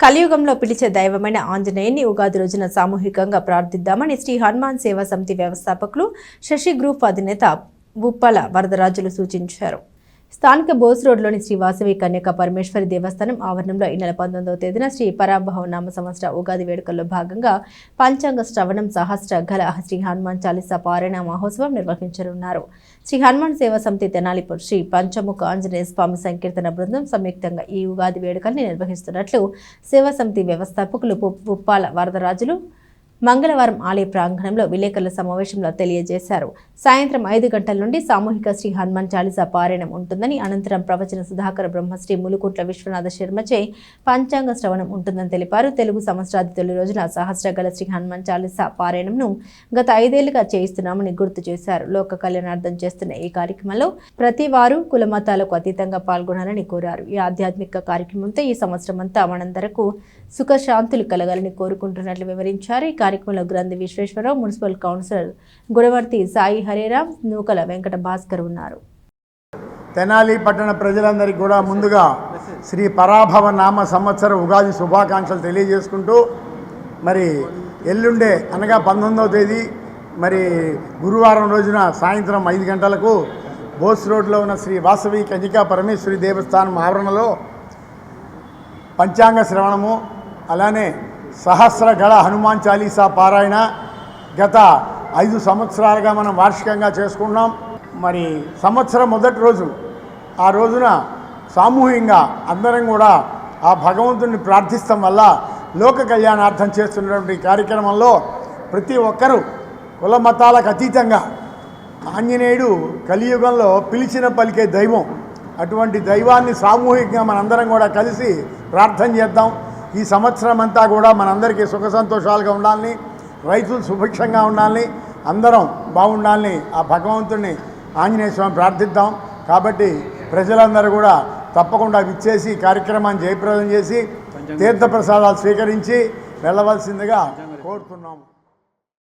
కలియుగంలో పిలిచే దైవమైన ఆంజనేయుని ఉగాది రోజున సామూహికంగా ప్రార్థిద్దామని శ్రీ హనుమాన్ సేవా సమితి వ్యవస్థాపకులు శశి గ్రూప్ అధినేత ఉప్పల వరదరాజులు సూచించారు. స్థానిక బోస్ రోడ్లోని శ్రీ వాసవి కన్యక పరమేశ్వరి దేవస్థానం ఆవరణంలో ఈ నెల 19వ తేదీన శ్రీ పరాభవ నామ సంవత్సర ఉగాది వేడుకల్లో భాగంగా పంచాంగ శ్రవణం సహస్ర గల శ్రీ హనుమాన్ చాలీసా పారాయణ మహోత్సవం నిర్వహించనున్నారు. శ్రీ హనుమాన్ సేవా సమితి తెనాలిపూర్ శ్రీ పంచముఖ ఆంజనేయ స్వామి సంకీర్తన బృందం సంయుక్తంగా ఈ ఉగాది వేడుకల్ని నిర్వహిస్తున్నట్లు సేవా సమితి వ్యవస్థాపకులు ఉప్పాల వరదరాజులు మంగళవారం ఆలయ ప్రాంగణంలో విలేకరుల సమావేశంలో తెలియజేశారు. సాయంత్రం 5 గంటల నుండి సామూహిక శ్రీ హనుమాన్ చాలీసా పారాయణం ఉంటుందని, అనంతరం ప్రవచన సుధాకర బ్రహ్మశ్రీ ములుకుంట్ల విశ్వనాథ శర్మచే పంచాంగ శ్రవణం ఉంటుందని తెలిపారు. తెలుగు సంవత్సరాది తొలి రోజున సహస్రగల శ్రీ హనుమాన్ చాలీసా పారాయణంను గత 5 ఏళ్లుగా చేయిస్తున్నామని గుర్తు చేశారు. లోక కళ్యాణార్థం చేస్తున్న ఈ కార్యక్రమంలో ప్రతి వారు కుల మతాలకు అతీతంగా పాల్గొనాలని కోరారు. ఈ ఆధ్యాత్మిక కార్యక్రమంతో ఈ సంవత్సరం అంతా మనందరకు సుఖశాంతులు కలగాలని కోరుకుంటున్నట్లు వివరించారు. ఈ కార్యక్రమంలో గ్రంథి విశ్వేశ్వరరావు, మున్సిపల్ కౌన్సిలర్ గుడవర్తి సాయి హరేరామ్, నూకల వెంకట భాస్కర్ ఉన్నారు. తెనాలి పట్టణ ప్రజలందరికీ కూడా ముందుగా శ్రీ పరాభవ నామ సంవత్సర ఉగాది శుభాకాంక్షలు తెలియజేసుకుంటూ, మరి ఎల్లుండే అనగా 19వ తేదీ మరి గురువారం రోజున సాయంత్రం 5 గంటలకు బోస్ రోడ్లో ఉన్న శ్రీ వాసవి కన్యకా పరమేశ్వరి దేవస్థానం ఆవరణలో పంచాంగ శ్రవణము, అలానే సహస్ర గళ హనుమాన్ చాలీసా పారాయణ గత 5 సంవత్సరాలుగా మనం వార్షికంగా చేసుకున్నాం. మరి సంవత్సరం మొదటి రోజు ఆ రోజున సామూహికంగా అందరం కూడా ఆ భగవంతుడిని ప్రార్థిస్తాం వల్ల లోక కళ్యాణార్థం చేస్తున్నటువంటి కార్యక్రమంలో ప్రతి ఒక్కరూ కుల మతాలకు అతీతంగా ఆంజనేయుడు కలియుగంలో పిలిచిన పలికే దైవం. అటువంటి దైవాన్ని సామూహికంగా మనందరం కూడా కలిసి ప్రార్థన చేద్దాం. ఈ సంవత్సరం అంతా కూడా మనందరికీ సుఖ సంతోషాలుగా ఉండాలని, రైతులు సుభిక్షంగా ఉండాలని, అందరం బాగుండాలని ఆ భగవంతుడిని ఆంజనేయ స్వామి ప్రార్థిద్దాం. కాబట్టి ప్రజలందరూ కూడా తప్పకుండా విచ్చేసి కార్యక్రమాన్ని జయప్రదం చేసి తీర్థప్రసాదాలు స్వీకరించి వెళ్ళవలసిందిగా కోరుతున్నాము.